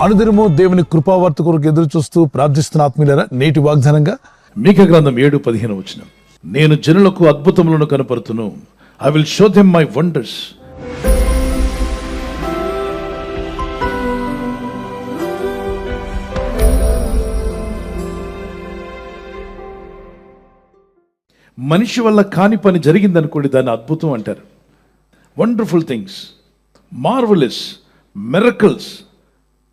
అనుదినము దేవుని కృపావార్త కొరకు ఎదురు చూస్తూ ప్రార్థిస్తున్న ఆత్మీయులారా, నేటి వాగ్దానంగా మీకా గ్రంథం 7:15 నేను జనులకు అద్భుతములను కనపరుతును. I will show them my wonders. మనిషి వల్ల కాని పని జరిగిందనుకోండి, దాన్ని అద్భుతం అంటారు. వండర్ఫుల్ థింగ్స్, మార్వలస్, మిరకల్స్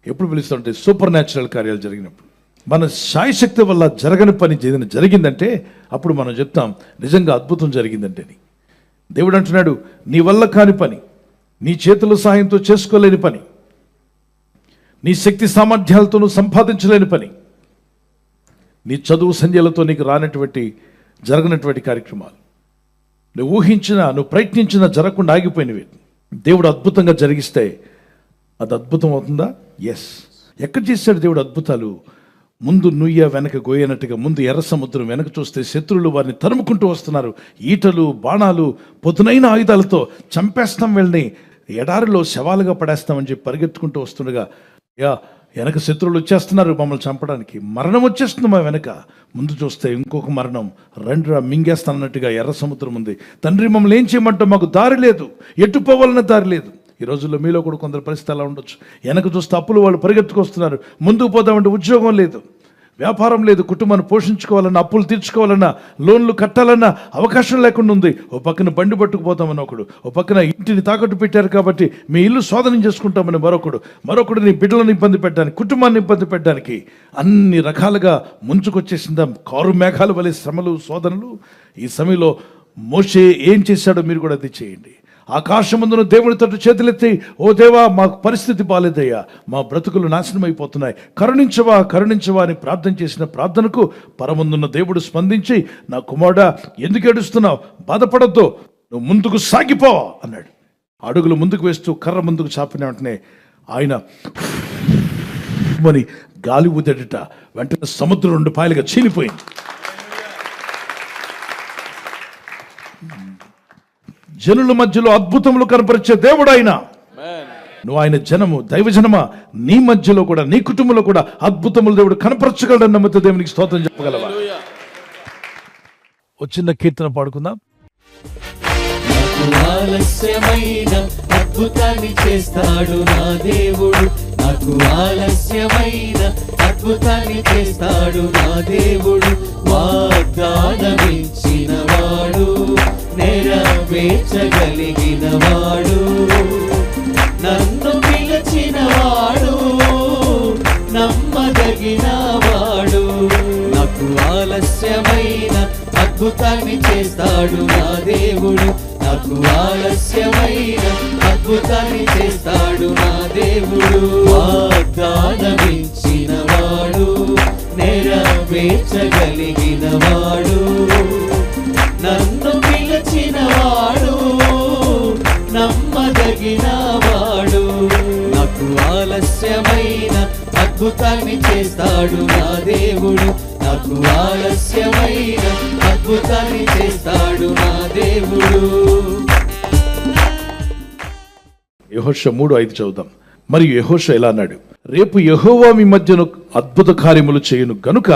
ఎప్పుడు పిలుస్తుంటే సూపర్ న్యాచురల్ కార్యాలు జరిగినప్పుడు. మన శాయశక్తి వల్ల జరగని పని జరిగిందంటే అప్పుడు మనం చెప్తాం నిజంగా అద్భుతం జరిగిందంటే. దేవుడు అంటున్నాడు, నీ వల్ల కాని పని, నీ చేతుల సహాయంతో చేసుకోలేని పని, నీ శక్తి సామర్థ్యాలతో నువ్వు సంపాదించలేని పని, నీ చదువు సంధ్యలతో నీకు రానటువంటి జరగనటువంటి కార్యక్రమాలు, నువ్వు ఊహించినా నువ్వు ప్రయత్నించినా జరగకుండా ఆగిపోయినవి దేవుడు అద్భుతంగా జరిగిస్తే అది అద్భుతం అవుతుందా? ఎస్. ఎక్కడ చేశాడు దేవుడు అద్భుతాలు? ముందు నుయ్య వెనక గోయనట్టుగా, ముందు ఎర్ర సముద్రం వెనక చూస్తే శత్రువులు వారిని తరుముకుంటూ వస్తున్నారు. ఈటలు, బాణాలు, పొదునైన ఆయుధాలతో చంపేస్తాం, వెళ్ళని ఎడారిలో శవాలుగా పడేస్తామని చెప్పి పరిగెత్తుకుంటూ వస్తుండగా వెనక శత్రువులు వచ్చేస్తున్నారు మమ్మల్ని చంపడానికి. మరణం వచ్చేస్తుంది మా వెనక. ముందు చూస్తే ఇంకొక మరణం, రండిరా మింగేస్తానన్నట్టుగా ఎర్ర సముద్రం ఉంది. తండ్రి మమ్మల్ని ఏం చేయమంటావు? మాకు దారి లేదు, ఎటు పోవాలన్న దారి లేదు. ఈ రోజుల్లో మీలో కూడా కొందరు పరిస్థితి అలా ఉండొచ్చు. వెనక చూస్తే అప్పులు వాళ్ళు పరిగెత్తుకొస్తున్నారు. ముందుకు పోదామంటే ఉద్యోగం లేదు, వ్యాపారం లేదు, కుటుంబాన్ని పోషించుకోవాలన్నా, అప్పులు తీర్చుకోవాలన్నా, లోన్లు కట్టాలన్నా అవకాశం లేకుండా ఉంది. ఓ పక్కన బండి పట్టుకుపోతామని ఒకడు, ఓ పక్కన ఇంటిని తాకట్టు పెట్టారు కాబట్టి మీ ఇల్లు స్వాధీనం చేసుకుంటామని మరొకడు నీ బిడ్డలను ఇబ్బంది పెట్టడానికి, కుటుంబాన్ని ఇబ్బంది పెట్టడానికి అన్ని రకాలుగా ముంచుకొచ్చేసిందా కారు మేఘాలు వలె శ్రమలు, శోధనలు. ఈ సమయంలో మోషే ఏం చేశాడో మీరు కూడా అది చేయండి. ఆకాశమందున దేవుని తట్టు చేతులెత్తి, ఓ దేవా మా పరిస్థితి బాలేదయ్యా, మా బ్రతుకులు నాశనం అయిపోతున్నాయి, కరుణించవా కరుణించవా అని ప్రార్థన చేసిన ప్రార్థనకు పరమందున్న దేవుడు స్పందించి, నా కుమారుడా ఎందుకు ఏడుస్తున్నావు, బాధపడద్దు, నువ్వు ముందుకు సాగిపో అన్నాడు. అడుగులు ముందుకు వేస్తూ కర్ర ముందుకు చాపిన వెంటనే ఆయన మరి గాలి ఊదట, వెంటనే సముద్రం 2 పాయలుగా చీలిపోయింది. జనుల మధ్యలో అద్భుతములు కనపరిచే దేవుడు ఆయన. నువ్వు ఆయన జనము, దైవజనమా, నీ మధ్యలో కూడా, నీ కుటుంబంలో కూడా అద్భుతములు దేవుడు కనపరచగలడని నమ్మితే దేవునికి స్తోత్రం చెప్పగలవా? ఓ చిన్న కీర్తన పాడుకుందాం. ఆలస్యమైన అద్భుతాన్ని చేస్తాడు నా దేవుడు, నాకు ఆలస్యమైన అద్భుతాన్ని చేస్తాడు నా దేవుడు. వాగ్దానమిచ్చిన వాడు, నెరవేర్చగలిగిన వాడు, నన్ను పిలిచిన వాడు, నమ్మదగిన వాడు. నాకు ఆలస్యమైన అద్భుతాన్ని చేస్తాడు నా దేవుడు, నాకు ఆలస్యమైన అద్భుతాన్ని చేస్తాడు నా దేవుడు. వాగ్దానమిచ్చిన వాడు, నెరవేర్చగలిగిన వాడు, నన్ను పిలిచిన వాడు, నమ్మదగిన వాడు. నాకు ఆలస్యమైన అద్భుతాన్ని చేస్తాడు నా దేవుడు, నాకు ఆలస్యమైన అద్భుతాన్ని చేస్తాడు నా దేవుడు. యెహోషువ 3:5 చదువుదాం. మరియు యెహోషువ ఇలా అన్నాడు, రేపు యెహోవా మీ మధ్యను అద్భుత కార్యములు చేయును గనుక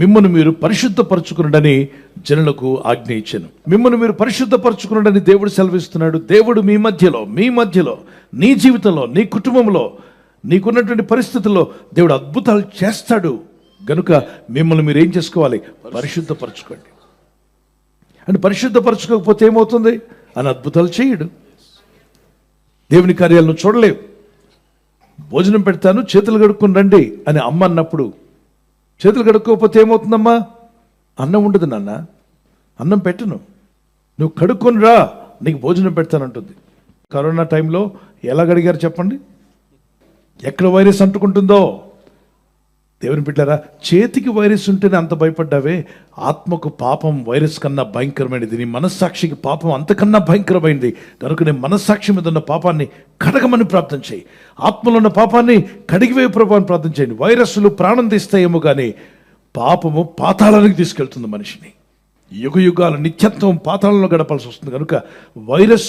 మిమ్మల్ని మీరు పరిశుద్ధపరచుకునుడని జనులకు ఆజ్ఞ ఇచ్చాను. మిమ్మల్ని మీరు పరిశుద్ధపరచుకునుడని దేవుడు సెలవిస్తున్నాడు. దేవుడు మీ మధ్యలో నీ జీవితంలో, నీ కుటుంబంలో, నీకున్నటువంటి పరిస్థితుల్లో దేవుడు అద్భుతాలు చేస్తాడు గనుక మిమ్మల్ని మీరు ఏం చేసుకోవాలి? పరిశుద్ధపరచుకోండి. అంటే పరిశుద్ధపరచుకోకపోతే ఏమవుతుంది? అని అద్భుతాలు చేయడు. దేవుని కార్యాలను చూడలేవు. భోజనం పెడతాను చేతులు కడుక్కొని రండి అని అమ్మ అన్నప్పుడు చేతులు కడుక్కోకపోతే ఏమవుతుందమ్మా? అన్నం ఉండదు నాన్న, అన్నం పెట్టను, నువ్వు కడుక్కొని రా నీకు భోజనం పెడతానంటుంది. కరోనా టైంలో ఎలా అడిగారు చెప్పండి? ఎక్కడ వైరస్ అంటుకుంటుందో. దేవుని బిడ్డలారా, చేతికి వైరస్ ఉంటేనే అంత భయపడ్డావే, ఆత్మకు పాపం వైరస్ కన్నా భయంకరమైనది. నీ మనస్సాక్షికి పాపం అంతకన్నా భయంకరమైనది. కనుక నీ మనస్సాక్షి మీద ఉన్న పాపాన్ని కడగమని ప్రార్థన చేయి. ఆత్మలో ఉన్న పాపాన్ని కడిగివే ప్రభావాన్ని ప్రార్థన చేయండి. వైరస్లు ప్రాణం తీస్తాయేమో కానీ పాపము పాతాళానికి తీసుకెళ్తుంది మనిషిని. యుగ యుగాలు నిత్యత్వం పాతాళంలో గడపాల్సి వస్తుంది కనుక వైరస్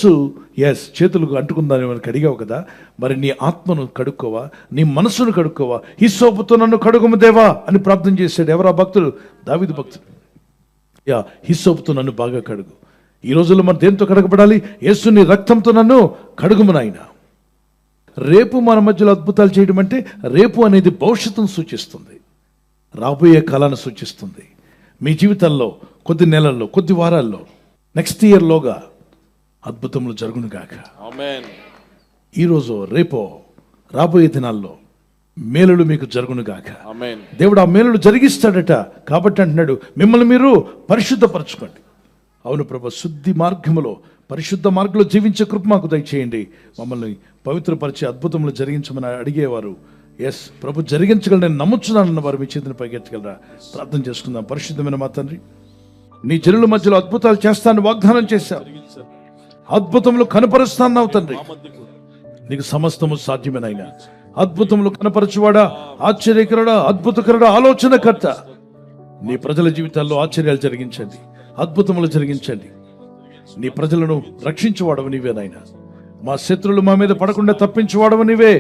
చేతులకు అంటుకుందని మనకు అడిగావు కదా, మరి నీ ఆత్మను కడుక్కోవా, నీ మనసును కడుక్కోవా, హిస్సోపుతో నన్ను కడుగుము దేవా అని ప్రార్థన చేశాడు. ఎవరా భక్తుడు? దావీదు భక్తుడు. హిస్సోపుతో నన్ను బాగా కడుగు. ఈ రోజుల్లో మనం దేంతో కడగబడాలి? యేసుని రక్తంతో నన్ను కడుగుము నాయనా. రేపు మన మధ్యలో అద్భుతాలు చేయడం అంటే, రేపు అనేది భవిష్యత్తును సూచిస్తుంది, రాబోయే కాలాన్ని సూచిస్తుంది. మీ జీవితాల్లో కొద్ది నెలల్లో, కొద్ది వారాల్లో, నెక్స్ట్ ఇయర్లోగా అద్భుతములు జరుగును గాక. ఆమేన్. ఈరోజు రేపో రాబోయే దినాల్లో మేలులు మీకు జరుగును గాక. ఆమేన్. దేవుడు ఆ మేలులు జరిగిస్తాడట. కాబట్టి అంటున్నాడు, మిమ్మల్ని మీరు పరిశుద్ధపరచుకోండి. అవును ప్రభు, శుద్ధి మార్గములో, పరిశుద్ధ మార్గంలో జీవించే కృప మాకు దయచేయండి. మమ్మల్ని పవిత్రపరిచే అద్భుతములు జరిగించమని అడిగేవారు ప్రభు జరిగించగలరని నమ్ముచున్నానన్న వారు మీ చేతిని పైకెత్తగలరా? ప్రార్థన చేసుకుందాం. పరిశుద్ధమైన మా తండ్రి, నీ జనుల మధ్యలో అద్భుతాలు చేస్తానని వాగ్దానం చేశావు, అద్భుతములు కనపరుస్తాన్నావు తండ్రి. నీకు సమస్తము సాధ్యమేనైనా. అద్భుతములు కనపరచువాడా, ఆశ్చర్యకరుడా, అద్భుతకరుడా, ఆలోచనకర్త, నీ ప్రజల జీవితాల్లో ఆశ్చర్యాలు జరిగించండి, అద్భుతములు జరిగించండి. నీ ప్రజలను రక్షించువాడవు నీవే నాయనా. మా శత్రువులు మా మీద పడకుండా తప్పించువాడవు నీవే.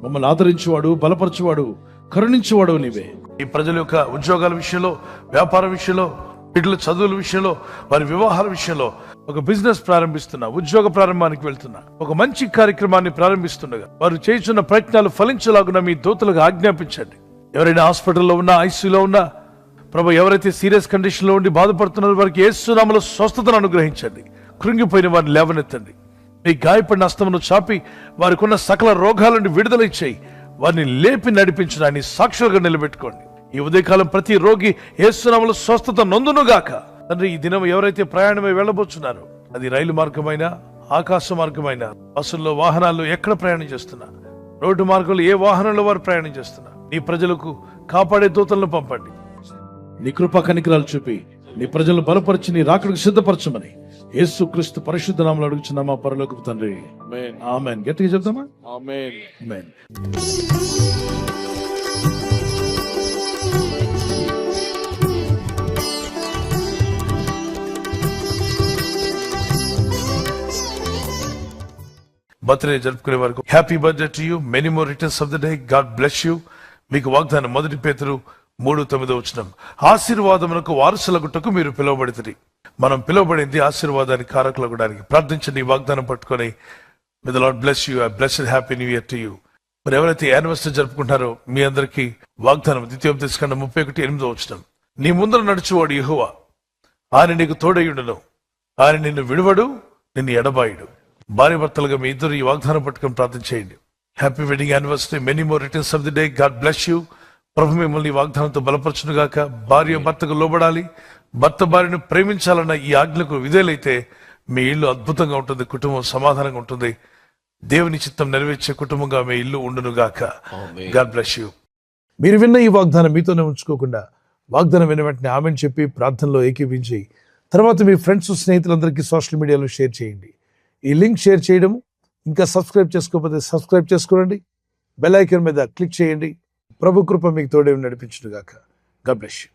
మమ్మల్ని ఆదరించువాడు, బలపరచువాడు, కరుణించువాడవు నీవే. ఈ ప్రజల యొక్క ఉద్యోగాల విషయంలో, వ్యాపార విషయంలో, బిడ్డల చదువుల విషయంలో, వారి వివాహాల విషయంలో ఒక బిజినెస్ ప్రారంభిస్తున్నా, ఉద్యోగ ప్రారంభానికి వెళ్తున్నా, ఒక మంచి కార్యక్రమాన్ని ప్రారంభిస్తుండగా వారు చేస్తున్న ప్రయత్నాలు ఫలించలాగున మీ దూతలకు ఆజ్ఞాపించండి. ఎవరైనా హాస్పిటల్లో ఉన్నా, ఐసీయూలో ఉన్నా ప్రభు, ఎవరైతే సీరియస్ కండిషన్ లో ఉండి బాధపడుతున్నారో వారికి యేసు నామములో స్వస్థతను అనుగ్రహించండి. కృంగిపోయిన వారిని లేవనెత్తండి. మీ గాయపడిన హస్తమును చాపి వారికి ఉన్న సకల రోగాల నుండి విడుదల ఇచ్చేయి. వారిని లేపి నడిపించడాన్ని సాక్షులుగా నిలబెట్టుకోండి. ఈ ఉదయకాలం ప్రతి రోగి యేసు నామములో స్వస్థత నొందునుగాక. తండ్రి, ఈ దినం ఎవరైతే ప్రయాణమై వెళ్ళబోతున్నారో, అది రైలు మార్గమైనా, ఆకాశ మార్గమైనా, బస్సుల్లో, వాహనాల్లో ఎక్కడ ప్రయాణం చేస్తున్నా, రోడ్డు మార్గంలో ఏ వాహనంలో వారు ప్రయాణం చేస్తున్నా, నీ ప్రజలకు కాపాడే దూతలను పంపండి. నీ కృపా కనికరాలు చూపి నీ ప్రజలను బలపరిచి నీ రాకడకు సిద్ధపరచమని యేసుక్రీస్తు పరిశుద్ధ నామములో అడుగుచున్నామా పరలోకపు తండ్రి. ఆమేన్. ఆమేన్. గట్టిగా చెప్తామా? ఆమేన్. ఆమేన్. బర్త్డే జరుపుకునే వరకు happy birthday to you, many more returns of the day. God bless you. మీకు వాగ్దానం 1 పేతురు 3:9 ఆశీర్వాదమునకు వారసులగుటకు మీరు పిలువబడితిరి. మనం పిలువబడింది ఆశీర్వాదానికి కారకులగడానికి. ప్రార్థించండి. ఈ వాగ్దానం పట్టుకొని, may the lord bless you. Blessed happy new year to you. మరి ఎవరైతే యానివర్సరీ జరుపుకుంటారో మీ అందరికీ వాగ్దానం ద్వితీయోపదేశకాండం 31:8 నీ ముందర నడుచువాడు యెహోవా, ఆయన నీకు తోడయుడును, ఆయన నిన్ను విడువడు, నిన్ను ఎడబాయుడు. భార్య భర్తలుగా మీ ఇద్దరు ఈ వాగ్దానం పట్టుకొని ప్రార్థన చేయండి. Happy wedding anniversary, many more returns of the day. God bless you. ప్రభు మిమ్మల్ని వాగ్దానంతో బలపరచునుగాక. భార్య భర్తకు లోబడాలి, భర్త భార్యను ప్రేమించాలన్న ఈ ఆజ్ఞకు విధేయులైతే మీ ఇల్లు అద్భుతంగా ఉంటుంది, కుటుంబం సమాధానంగా ఉంటుంది, దేవుని చిత్తం నెరవేర్చే కుటుంబంగా మీ ఇల్లు ఉండునుగాక. God bless you. మీరు విన్న ఈ వాగ్దానం మీతోనే ఉంచుకోకుండా, వాగ్దానం విన్న వెంటనే ఆమెను చెప్పి ప్రార్థనలో ఏకీపించి తర్వాత మీ ఫ్రెండ్స్, స్నేహితులందరికీ సోషల్ మీడియాలో షేర్ చేయండి. ఈ లింక్ షేర్ చేయడం, ఇంకా సబ్స్క్రైబ్ చేసుకోకపోతే సబ్స్క్రైబ్ చేసుకోండి, బెల్ ఐకాన్ మీద క్లిక్ చేయండి. ప్రభు కృప మీకు తోడే నడిపించునుగాక. God bless you.